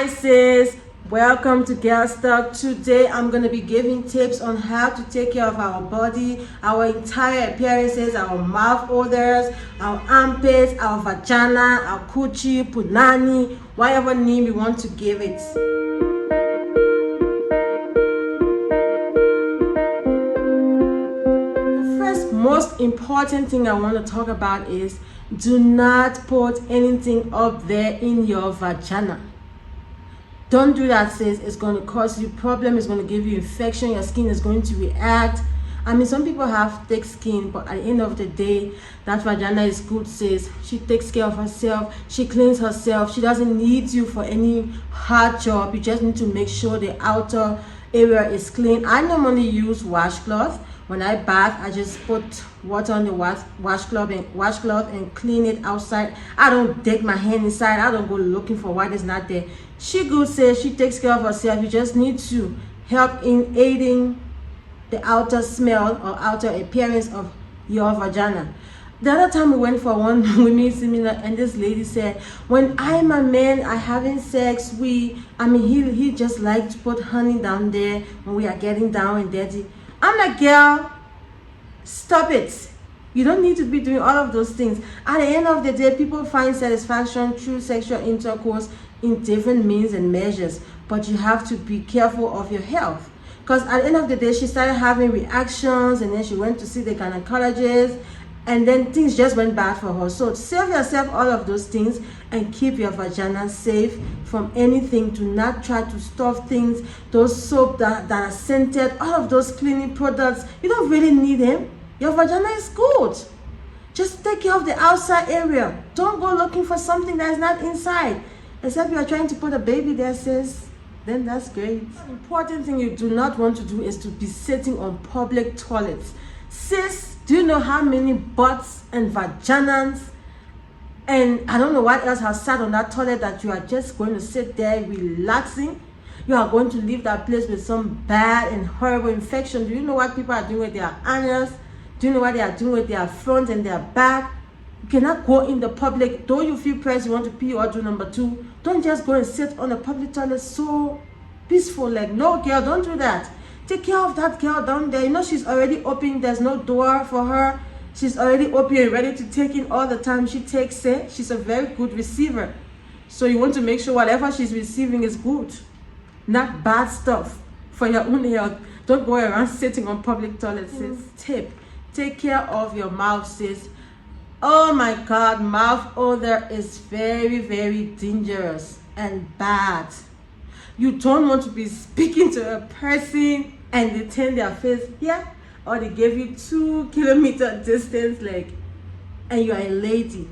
Hi sis, welcome to Girl Talk. Today I'm going to be giving tips on how to take care of our body, our entire appearances, our mouth odors, our armpits, our vagina, our coochie, punani, whatever name we want to give it. The first most important thing I want to talk about is do not put anything up there in your vagina. Don't do that, sis. It's going to cause you problem. It's going to give you infection. Your skin is going to react. I mean, some people have thick skin, but at the end of the day, that vagina is good, sis. She takes care of herself. She cleans herself. She doesn't need you for any hard job. You just need to make sure the outer area is clean. I normally use washcloth. When I bath, I just put water on the washcloth and clean it outside. I don't dig my hand inside. I don't go looking for what is not there. She good, says she takes care of herself. You just need to help in aiding the outer smell or outer appearance of your vagina. The other time we went for one women's seminar, and this lady said, when I'm a man, I having sex, he just like to put honey down there when we are getting down and dirty. I'm like, girl, stop it. You don't need to be doing all of those things. At the end of the day, people find satisfaction through sexual intercourse in different means and measures, but you have to be careful of your health. Because at the end of the day, she started having reactions, and then she went to see the gynecologist, and then things just went bad for her. So save yourself all of those things and keep your vagina safe from anything. Do not try to stuff things, those soap that are scented, all of those cleaning products. You don't really need them. Your vagina is good. Just take care of the outside area. Don't go looking for something that is not inside. Except you are trying to put a baby there, sis. Then that's great. The important thing you do not want to do is to be sitting on public toilets. Sis, do you know how many butts and vaginas and I don't know what else have sat on that toilet that you are just going to sit there relaxing? You are going to leave that place with some bad and horrible infection. Do you know what people are doing with their anus? Do you know what they are doing with their front and their back? You cannot go in the public. Though you feel pressed, you want to pee or do number two, don't just go and sit on the public toilet so peaceful. Like, no, girl, don't do that. Take care of that girl down there. You know she's already open. There's no door for her. She's already open and ready to take in all the time she takes it. She's a very good receiver. So you want to make sure whatever she's receiving is good, not bad stuff for your own health. Don't go around sitting on public toilets, sis. Tip, take care of your mouth, sis. Oh my God, mouth odor is very, very dangerous and bad. You don't want to be speaking to a person and they turn their face here, or they gave you 2-kilometer distance, like, and you are a lady.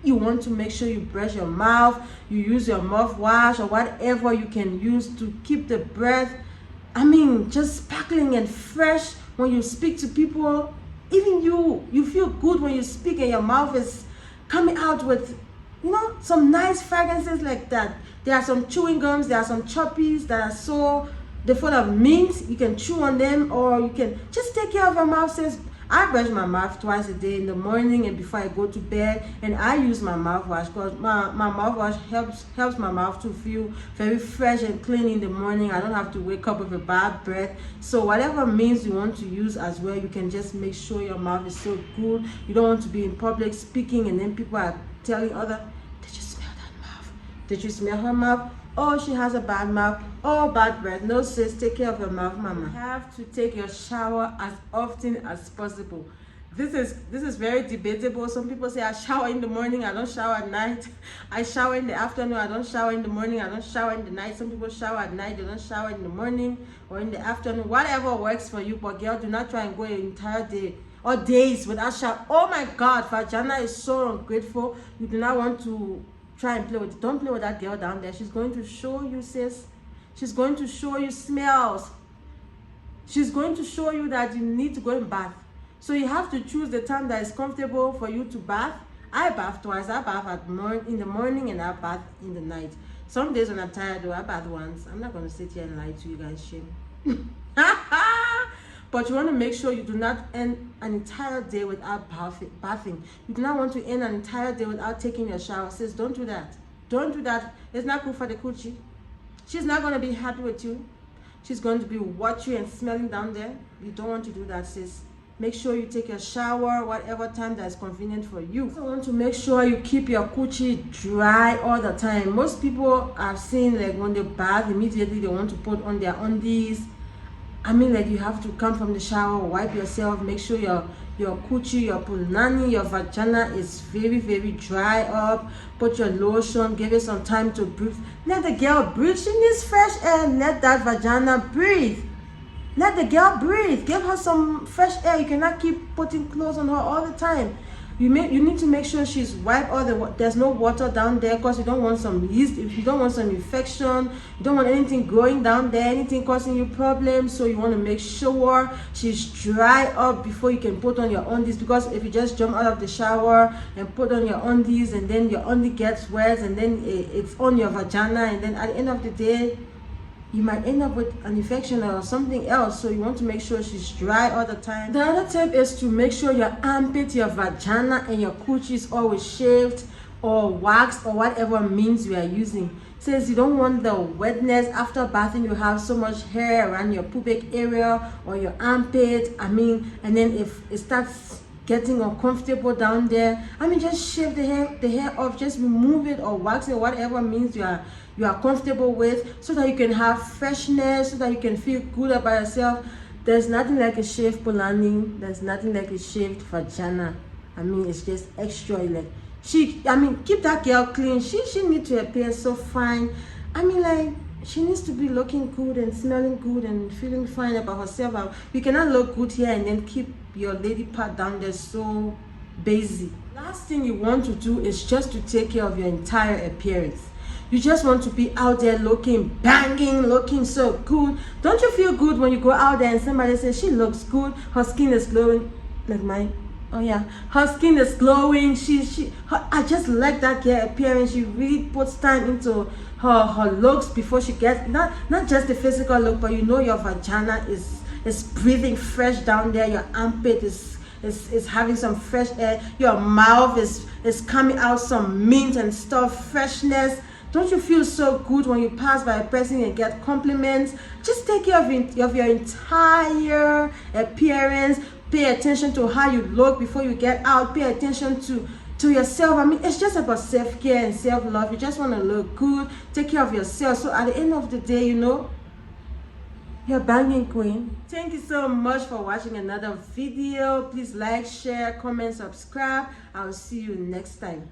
You want to make sure you brush your mouth, you use your mouthwash or whatever you can use to keep the breath, just sparkling and fresh when you speak to people. Even you feel good when you speak and your mouth is coming out with, some nice fragrances like that. There are some chewing gums, there are some choppies that are they're full of mint. You can chew on them, or you can just take care of your mouth, sis. I brush my mouth twice a day, in the morning and before I go to bed, and I use my mouthwash because my mouthwash helps my mouth to feel very fresh and clean in the morning. I don't have to wake up with a bad breath. So whatever means you want to use as well, you can just make sure your mouth is so good. You don't want to be in public speaking and then people are telling other, did you smell that mouth? Did you smell her mouth? Oh, she has a bad mouth. Oh, bad breath. No, sis, take care of your mouth, mama. You have to take your shower as often as possible. This is very debatable. Some people say I shower in the morning, I don't shower at night. I shower in the afternoon, I don't shower in the morning, I don't shower in the night. Some people shower at night, they don't shower in the morning or in the afternoon. Whatever works for you, but girl, do not try and go an entire day or days without shower. Oh my God, vagina is so ungrateful. You do not want to try and play with it. Don't play with that girl down there. She's going to show you, sis. She's going to show you smells. She's going to show you that you need to go and bath. So you have to choose the time that is comfortable for you to bath. I bath twice. I bath in the morning and I bath in the night. Some days when I'm tired though, I bath once. I'm not going to sit here and lie to you guys, shame. But you want to make sure you do not end an entire day without bathing. You do not want to end an entire day without taking your shower. Sis, don't do that. Don't do that. It's not good for the coochie. She's not going to be happy with you. She's going to be watching and smelling down there. You don't want to do that, sis. Make sure you take a shower whatever time that is convenient for you. You also want to make sure you keep your coochie dry all the time. Most people I've seen, like when they bath, immediately they want to put on their undies. I mean, like, you have to come from the shower, wipe yourself, make sure your coochie, your punani, your vagina is very, very dry up. Put your lotion, give it some time to breathe. Let the girl breathe. She needs fresh air. Let that vagina breathe. Let the girl breathe. Give her some fresh air. You cannot keep putting clothes on her all the time. You need to make sure she's wiped all there's no water down there, because you don't want some yeast, if you don't want some infection, you don't want anything growing down there, anything causing you problems. So you want to make sure she's dry up before you can put on your undies, because if you just jump out of the shower and put on your undies and then your undie gets wet and then it's on your vagina, and then at the end of the day you might end up with an infection or something else. So you want to make sure she's dry all the time. The other tip is to make sure your armpit, your vagina, and your coochie is always shaved or waxed or whatever means you are using. Says you don't want the wetness after bathing. You have so much hair around your pubic area or your armpit. And then if it starts getting uncomfortable down there, just shave the hair off. Just remove it or wax it, whatever means you are comfortable with, so that you can have freshness, so that you can feel good about yourself. There's nothing like a shaved punani. There's nothing like a shaved vagina. It's just extra. Like keep that girl clean. She needs to appear so fine. She needs to be looking good and smelling good and feeling fine about herself. You cannot look good here and then keep your lady part down there so basic. Last thing you want to do is just to take care of your entire appearance. You just want to be out there looking banging, looking so good. Don't you feel good when you go out there and somebody says she looks good, her skin is glowing, like mine? Oh yeah, her skin is glowing. I just like that girl appearance. She really puts time into her looks before she gets not just the physical look, but your vagina is breathing fresh down there. Your armpit is having some fresh air. Your mouth is coming out some mint and stuff, freshness. Don't you feel so good when you pass by a person and get compliments? Just take care of your entire appearance. Pay attention to how you look before you get out. Pay attention to yourself. It's just about self-care and self-love. You just want to look good. Take care of yourself. So at the end of the day, you're banging queen. Thank you so much for watching another video. Please like, share, comment, subscribe. I'll see you next time.